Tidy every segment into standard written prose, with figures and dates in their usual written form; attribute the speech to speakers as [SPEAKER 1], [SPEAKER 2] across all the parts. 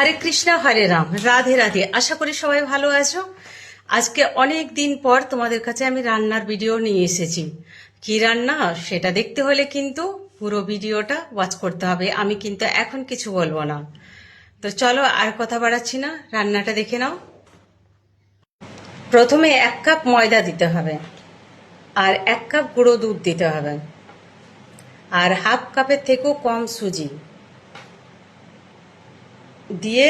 [SPEAKER 1] হরে কৃষ্ণ হরে রাম, রাধে রাধে। আশা করি সবাই ভালো আছো। আজকে অনেক দিন পর তোমাদের কাছে আমি রান্নার ভিডিও নিয়ে এসেছি। কি রান্না সেটা দেখতে হলে কিন্তু পুরো ভিডিওটা ওয়াচ করতে হবে। আমি কিন্তু এখন কিছু বলবো না। তো চলো আর কথা বাড়াচ্ছি না, রান্নাটা দেখে নাও। প্রথমে 1 কাপ ময়দা দিতে হবে, আর 1 কাপ গুঁড়ো দুধ দিতে হবে, আর হাফ কাপের থেকেও কম সুজি দিয়ে,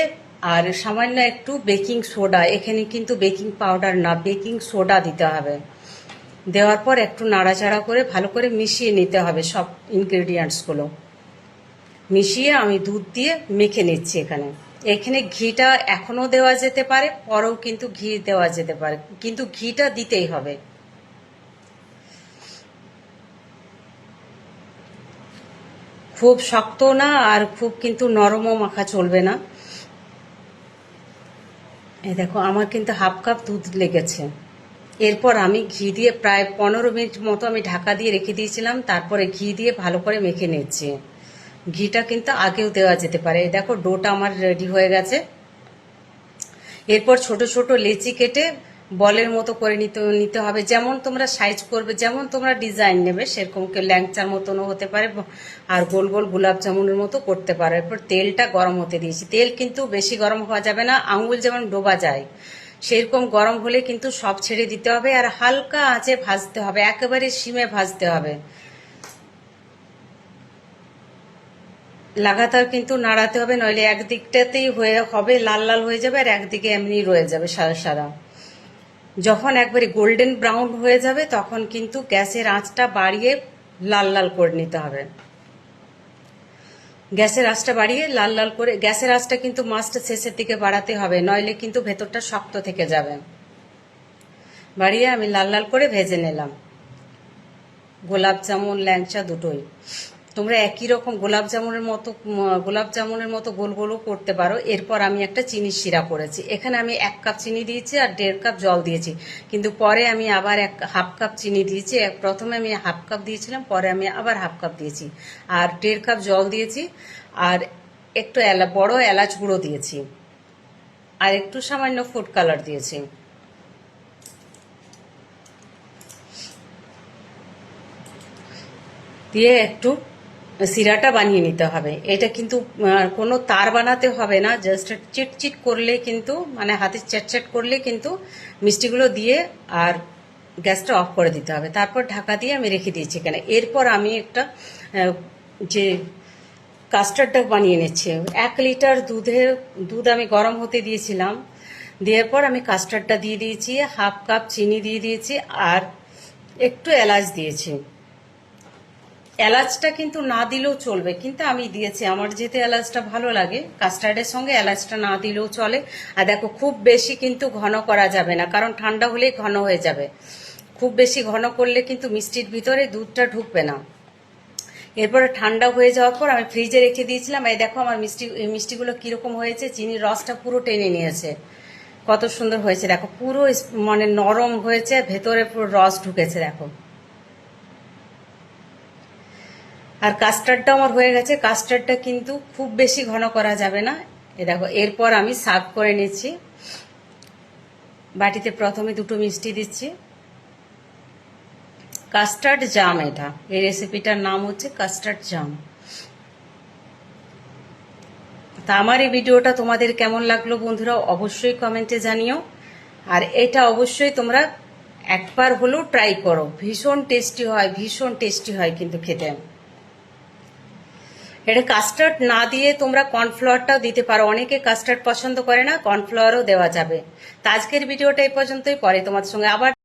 [SPEAKER 1] আর সামান্য একটু বেকিং সোডা, এখানে কিন্তু বেকিং পাউডার না, বেকিং সোডা দিতে হবে। দেওয়ার পর একটু নাড়াচাড়া করে ভালো করে মিশিয়ে নিতে হবে সব ইনগ্রেডিয়েন্টসগুলো। মিশিয়ে আমি দুধ দিয়ে মেখে নিচ্ছি। এখানে ঘিটা এখনও দেওয়া যেতে পারে, পরেও কিন্তু ঘি দেওয়া যেতে পারে, কিন্তু ঘিটা দিতেই হবে। খুব শক্ত না, আর খুব কিন্তু নরমও মাখা চলবে না। এই দেখো, আমার কিন্তু হাফ কাপ দুধ লেগেছে। এরপর আমি ঘি দিয়ে প্রায় 15 মিনিট মতো আমি ঢাকা দিয়ে রেখে দিয়েছিলাম। তারপরে ঘি দিয়ে ভালো করে মেখে নিচ্ছি। ঘিটা কিন্তু আগেও দেওয়া যেতে পারে। দেখো, ডোটা আমার রেডি হয়ে গেছে। এরপর ছোট ছোট লেচি কেটে বলের মতো করে নিতে হবে। যেমন তোমরা সাইজ করবে, যেমন তোমরা ডিজাইন নেবে, সেরকম ল্যাংচার মতনও হতে পারে, আর গোল গোল গোলাপ জামুনের মতো করতে পারো। এরপর তেলটা গরম হতে দিয়েছি। তেল কিন্তু বেশি গরম হওয়া যাবে না, আঙুল যেমন ডোবা যায় সেরকম গরম হলে কিন্তু সব ছেড়ে দিতে হবে, আর হালকা আঁচে ভাজতে হবে, একেবারে সিমে ভাজতে হবে। লাগাতার কিন্তু নাড়াতে হবে, নইলে একদিকটাতেই হবে লাল লাল হয়ে যাবে, আর একদিকে এমনি রয়ে যাবে সাদা সাদা। যখন একবারে গোল্ডেন ব্রাউন হয়ে যাবে তখন কিন্তু গ্যাসের আঁচটা বাড়িয়ে লাল লাল করে নিতে হবে। গ্যাসের আঁচটা বাড়িয়ে লাল লাল করে, গ্যাসের আঁচটা কিন্তু মাস্ট শেষের দিকে বাড়াতে হবে, নইলে কিন্তু ভেতরটা শক্ত থেকে যাবে। বাড়িয়ে আমি লাল লাল করে ভেজে নিলাম। গোলাপ জামুন ল্যাংচা দুটোই তোমরা একই রকম গোলাপ জামুনের মতো গোল গোলও করতে পারো। এরপর আমি একটা চিনির সিরা করেছি। এখানে আমি 1 কাপ চিনি দিয়েছি আর 1.5 কাপ জল দিয়েছি, কিন্তু পরে আমি আবার হাফ কাপ চিনি দিয়েছি। প্রথমে আমি হাফ কাপ দিয়েছিলাম, পরে আমি আবার হাফ কাপ দিয়েছি, আর 1.5 কাপ জল দিয়েছি, আর একটু বড় এলাচ গুঁড়ো দিয়েছি, আর একটু সামান্য ফুড কালার দিয়েছি। দিয়ে একটু সিরাটা বানিয়ে নিতে হবে। এটা কিন্তু কোনো তার বানাতে হবে না, জাস্ট চিটচিট করলে কিন্তু, মানে হাতে চ্যাটচ্যাট করলে কিন্তু মিষ্টিগুলো দিয়ে আর গ্যাসটা অফ করে দিতে হবে। তারপর ঢাকা দিয়ে আমি রেখে দিয়েছি এখানে। এরপর আমি একটা যে কাস্টার্ডটা বানিয়ে নিচ্ছি। 1 লিটার দুধ আমি গরম হতে দিয়েছিলাম। দেওয়ার পর আমি কাস্টার্ডটা দিয়ে দিয়েছি, হাফ কাপ চিনি দিয়ে দিয়েছি, আর একটু এলাচ দিয়েছি। এলাচটা কিন্তু না দিলেও চলবে, কিন্তু আমি দিয়েছি, আমার যেহেতু এলাচটা ভালো লাগে। কাস্টার্ডের সঙ্গে এলাচটা না দিলেও চলে। আর দেখো, খুব বেশি কিন্তু ঘন করা যাবে না, কারণ ঠান্ডা হলেই ঘন হয়ে যাবে। খুব বেশি ঘন করলে কিন্তু মিষ্টির ভিতরে দুধটা ঢুকবে না। এরপরে ঠান্ডা হয়ে যাওয়ার পর আমি ফ্রিজে রেখে দিয়েছিলাম। এই দেখো আমার মিষ্টিগুলো কিরকম হয়েছে, চিনির রসটা পুরো টেনে নিয়েছে। কত সুন্দর হয়েছে দেখো, পুরো মানে নরম হয়েছে, ভেতরে পুরো রস ঢুকেছে দেখো। আর কাস্টার্ডটাও আমার হয়ে গেছে। কাস্টার্ডটা কিন্তু খুব বেশি ঘন করা যাবে না। এ দেখো, এরপর আমি সার্ভ করে নিচ্ছি। বাটিতে প্রথমে 2টো মিষ্টি দিচ্ছি। কাস্টার্ড জাম, এটা এই রেসিপিটার নাম হচ্ছে কাস্টার্ড জাম। তা আমার এই ভিডিওটা তোমাদের কেমন লাগলো বন্ধুরা, অবশ্যই কমেন্টে জানিও। আর এটা অবশ্যই তোমরা একবার হলেও ট্রাই করো, ভীষণ টেস্টি হয়, ভীষণ টেস্টি হয় কিন্তু খেতে। এটা কাস্টার্ড না দিয়ে তোমরা কর্নফ্লাওয়ারটাও দিতে পারো, অনেকে কাস্টার্ড পছন্দ করে না, কর্নফ্লাওয়ারও দেওয়া যাবে। তা আজকের ভিডিওটা এই পর্যন্তই, পরে তোমাদের সঙ্গে আবার